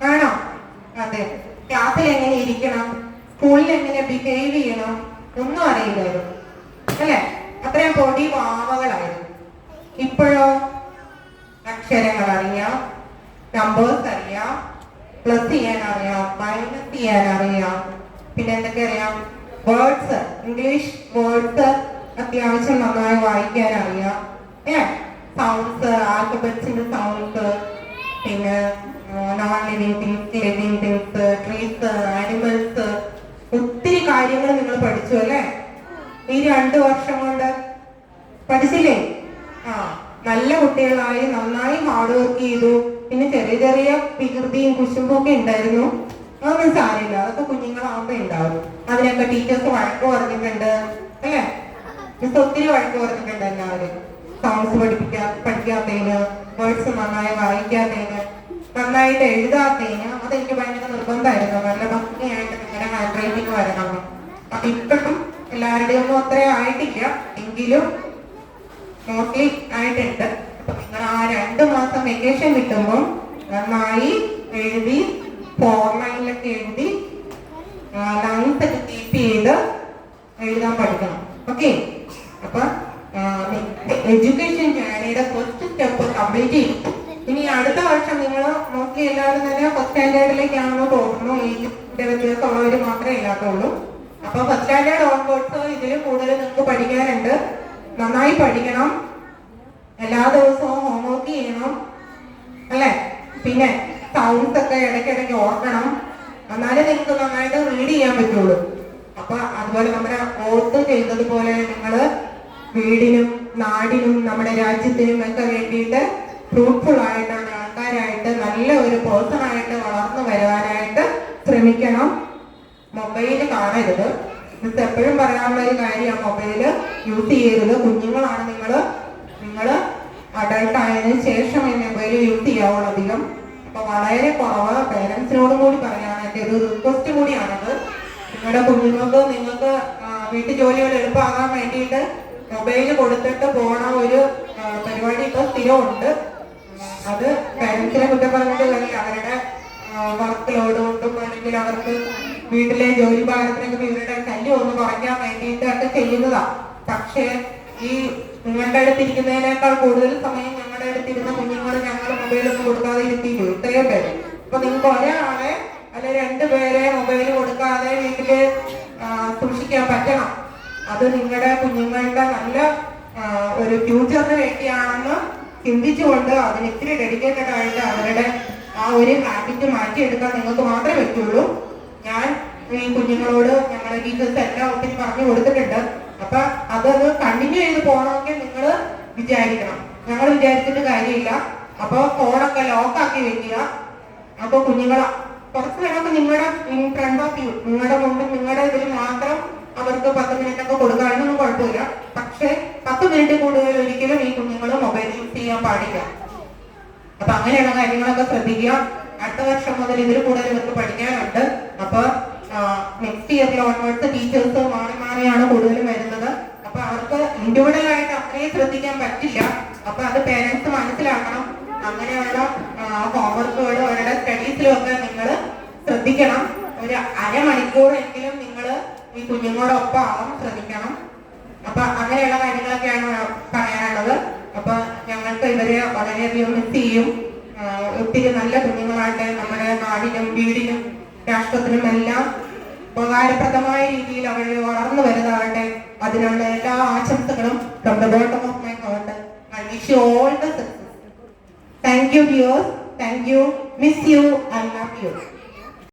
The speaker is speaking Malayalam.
ആണോ? അതെ. ക്ലാസ്സിൽ എങ്ങനെ ഇരിക്കണം, സ്കൂളിൽ എങ്ങനെ ബിഹേവ് ചെയ്യണം ഒന്നും അറിയില്ലായിരുന്നു അല്ലെ? അത്രയും പൊടി വാവകളായിരുന്നു. ഇപ്പോഴോ അക്ഷരങ്ങൾ അറിയാം, നമ്പേഴ്സ് അറിയാം, പ്ലസ് ചെയ്യാൻ അറിയാം, മൈനസ് ചെയ്യാൻ അറിയാം, പിന്നെ എന്തൊക്കെ അറിയാം, വേർഡ്സ്, ഇംഗ്ലീഷ് വേർഡ്സ് അത്യാവശ്യം നന്നായി വായിക്കാൻ അറിയാം. സൗണ്ട്സ്, ആൽഫബറ്റ്സിന്റെ സൗണ്ട്സ്, പിന്നെ non living things, living things, trees, animals, ഒത്തിരി കാര്യങ്ങൾ നിങ്ങൾ പഠിച്ചു അല്ലേ? ഈ 2 വർഷം കൊണ്ട് പഠിച്ചില്ലേ? നല്ല കുട്ടികളായി നന്നായി ഹാർഡ് വർക്ക് ചെയ്തു. പിന്നെ ചെറിയ ചെറിയ വികൃതിയും കുശുമ്പും ഒക്കെ ഉണ്ടായിരുന്നു. അതൊന്നും സാരമില്ല, അതൊക്കെ കുഞ്ഞുങ്ങളാവുമ്പോ ഉണ്ടാവും. അതിനൊക്കെ ടീച്ചേഴ്സ് വഴക്ക് പറഞ്ഞിട്ടുണ്ട് അല്ലേ? മിസ് ഒത്തിരി വഴക്ക് പറഞ്ഞിട്ടുണ്ട് എല്ലാവരും. സൗണ്ട്സ് പഠിക്കാത്തതിന്, വേർഡ്സ് നന്നായി വായിക്കാത്തതിന്, നന്നായിട്ട് എഴുതാത്തതിന്. അതെനിക്ക് ഭയങ്കര നിർബന്ധമായിരുന്നു. നല്ല ഭംഗിയായിട്ട് നിങ്ങളുടെ ഹാൻഡ് റൈറ്റിംഗ് വരണം. അപ്പൊ ഇപ്പോഴും എല്ലാവരുടെയും ഒന്നും അത്രയും ആയിട്ടില്ല, എങ്കിലും മോസ്റ്റ്ലി ആയിട്ടുണ്ട്. അപ്പൊ നിങ്ങൾ ആ 2 മാസം വെക്കേഷൻ കിട്ടുമ്പോൾ നന്നായി എഴുതി, 4 ലൈനിലൊക്കെ എഴുതി, ലൈൻസ് ഒക്കെ കീപ്പ് ചെയ്ത് എഴുതാൻ പഠിക്കണം. ഓക്കെ? അപ്പൊ എഡ്യൂക്കേഷൻ ജേർണിയുടെ ഫസ്റ്റ് സ്റ്റെപ്പ് കംപ്ലീറ്റ് ചെയ്യും. ഇനി അടുത്ത വർഷം നിങ്ങൾ മോസ്റ്റ്ലി എല്ലാവരും തന്നെ ഫസ്റ്റ് സ്റ്റാൻഡേർഡിലേക്കാണെന്ന് തോന്നുന്നു. ഏജിന്റെ വ്യത്യാസമുള്ളവർ മാത്രമേ ഇല്ലാത്തുള്ളൂ. അപ്പൊ ഫസ്റ്റ് സ്റ്റാൻഡേർഡ് ഓൺവേർഡ്സ് ഇതിൽ കൂടുതൽ നിങ്ങൾക്ക് പഠിക്കാനുണ്ട്. നന്നായി പഠിക്കണം, എല്ലാ ദിവസവും ഹോംവർക്ക് ചെയ്യണം അല്ലെ? പിന്നെ സൗണ്ട്സ് ഒക്കെ ഇടയ്ക്കിടയ്ക്ക് ഓർക്കണം, എന്നാലേ നിങ്ങൾക്ക് നന്നായിട്ട് റീഡ് ചെയ്യാൻ പറ്റുള്ളൂ. അപ്പൊ അതുപോലെ നമ്മുടെ ഓർത്ത് ചെയ്തതുപോലെ നിങ്ങൾ വീടിനും നാടിനും നമ്മുടെ രാജ്യത്തിനും ഒക്കെ വേണ്ടിയിട്ട് ഫ്രൂട്ട്ഫുൾ ആയിട്ടുള്ള ആൾക്കാരായിട്ട്, നല്ല ഒരു പേഴ്സൺ ആയിട്ട് വളർന്നു വരുവാനായിട്ട് ശ്രമിക്കണം. മൊബൈൽ കാണരുത്. മിസ് എപ്പോഴും പറയാനുള്ള ഒരു കാര്യമാണ്, മൊബൈല് യൂസ് ചെയ്യരുത്. കുഞ്ഞുങ്ങളാണ് നിങ്ങൾ അഡൾട്ട് ആയതിനു ശേഷം ഈ മൊബൈൽ യൂസ് ചെയ്യാവുള്ളൂ അധികം. അപ്പൊ വളരെ കുറവ്. പേരൻസിനോടും കൂടി പറയാണ്, എൻ്റെ ഒരു റിക്വസ്റ്റ് കൂടിയാണത്. നിങ്ങളുടെ കുഞ്ഞുങ്ങൾക്ക് നിങ്ങൾക്ക് വീട്ടു ജോലികൾ എളുപ്പമാകാൻ വേണ്ടിയിട്ട് മൊബൈൽ കൊടുത്തിട്ട് പോണ ഒരു പരിപാടി ഇപ്പൊ സ്ഥിരമുണ്ട്. അത് പേരൻസിനെ കുറ്റം പറഞ്ഞിട്ട് കളി, അവരുടെ വർക്ക് ലോഡ് കൊണ്ടും അല്ലെങ്കിൽ അവർക്ക് വീട്ടിലെ ജോലി ഭാരത്തിനൊക്കെ ഇവരുടെ ശല്യം ഒന്ന് കുറയ്ക്കാൻ വേണ്ടിയിട്ട് ഒക്കെ ചെയ്യുന്നതാ. പക്ഷേ ഈ നിങ്ങളുടെ അടുത്തിരിക്കുന്നതിനേക്കാൾ കൂടുതൽ സമയം ഞങ്ങളുടെ അടുത്തിരുന്ന കുഞ്ഞുങ്ങൾ ഞങ്ങൾ മൊബൈലൊന്നും കൊടുക്കാതെ ഇരുത്തിയില്ല ഇത്രയും പേര്. അപ്പൊ നിങ്ങൾക്ക് ഒരാളെ അല്ലെ 2 പേരെ മൊബൈൽ കൊടുക്കാതെ വീട്ടില് സൂക്ഷിക്കാൻ പറ്റണം. അത് നിങ്ങളുടെ കുഞ്ഞുങ്ങളുടെ നല്ല ഒരു ഫ്യൂച്ചറിന് വേണ്ടിയാണെന്ന് ചിന്തിച്ചുകൊണ്ട് അതിന് ഇത്തിരി ഡെഡിക്കേറ്റഡ് ആയിട്ട് അവരുടെ ആ ഒരു ഹാബിറ്റ് മാറ്റിയെടുക്കാൻ നിങ്ങൾക്ക് മാത്രമേ പറ്റുള്ളൂ. ഞാൻ ഈ കുഞ്ഞുങ്ങളോട് ഞങ്ങളുടെ ടീച്ചേഴ്സ് എല്ലാം ഒത്തിരി പറഞ്ഞു കൊടുത്തിട്ടുണ്ട്. അപ്പൊ അതൊന്ന് കണ്ടിന്യൂ ചെയ്ത് പോകണമെങ്കിൽ നിങ്ങൾ വിചാരിക്കണം. ഞങ്ങൾ വിചാരിച്ചിട്ട് കാര്യമില്ല. അപ്പൊ ഫോണൊക്കെ ലോക്കാക്കി വെക്കുക. അപ്പൊ കുഞ്ഞുങ്ങളെ കുറച്ച് നേരമൊക്കെ നിങ്ങളുടെ ഇൻ ഫ്രണ്ട് ഓഫ് യു, നിങ്ങളുടെ മുമ്പിൽ നിങ്ങളുടെ ഇതിൽ മാത്രം അവർക്ക് 10 മിനിറ്റ് ഒക്കെ കൊടുക്കാനൊന്നും കുഴപ്പമില്ല. പക്ഷെ 10 മിനിറ്റ് കൂടുതൽ ഒരിക്കലും ഈ കുഞ്ഞുങ്ങൾ മൊബൈൽ യൂസ് ചെയ്യാൻ പാടില്ല. അപ്പൊ അങ്ങനെയുള്ള കാര്യങ്ങളൊക്കെ ശ്രദ്ധിക്കുക. അടുത്ത വർഷം മുതൽ ഇതിൽ കൂടുതൽ ഇവർക്ക് പഠിക്കാനുണ്ട്. അപ്പൊ നെക്സ്റ്റ് ഇയറിൽ ഓൺവേർഡ്സ് ടീച്ചേഴ്സ് മാറി മാറിയാണ് കൂടുതലും വരുന്നത്. അപ്പൊ അവർക്ക് ഇൻഡിവിജ്വൽ ആയിട്ട് അത്രയും ശ്രദ്ധിക്കാൻ പറ്റില്ല. അപ്പൊ അത് പേരൻസ് മനസ്സിലാക്കണം. അങ്ങനെയുള്ള ഹോംവർക്കുകൾ അവരുടെ സ്റ്റഡീസിലും ഒക്കെ നിങ്ങൾ ശ്രദ്ധിക്കണം. ഒരു അരമണിക്കൂറെങ്കിലും നിങ്ങൾ ഈ കുഞ്ഞുങ്ങളോടൊപ്പം ആവാൻ ശ്രമിക്കണം. അപ്പൊ അങ്ങനെയുള്ള കാര്യങ്ങളൊക്കെയാണ് പറയാനുള്ളത്. അപ്പൊ ഞങ്ങൾക്ക് ഇവരെ വളരെയധികം മിസ് ചെയ്യും. ഒത്തിരി നല്ല കുഞ്ഞുങ്ങളായിട്ട് നമ്മുടെ നാടിനും വീടിനും രാഷ്ട്രത്തിനും എല്ലാം ഉപകാരപ്രദമായ രീതിയിൽ അവർ വളർന്നു വരുന്നതാവട്ടെ. അതിനുള്ള എല്ലാ ആശംസകളും from the bottom of my heart. I wish you all the success. Thank you dears. Thank you. Miss you. I love you.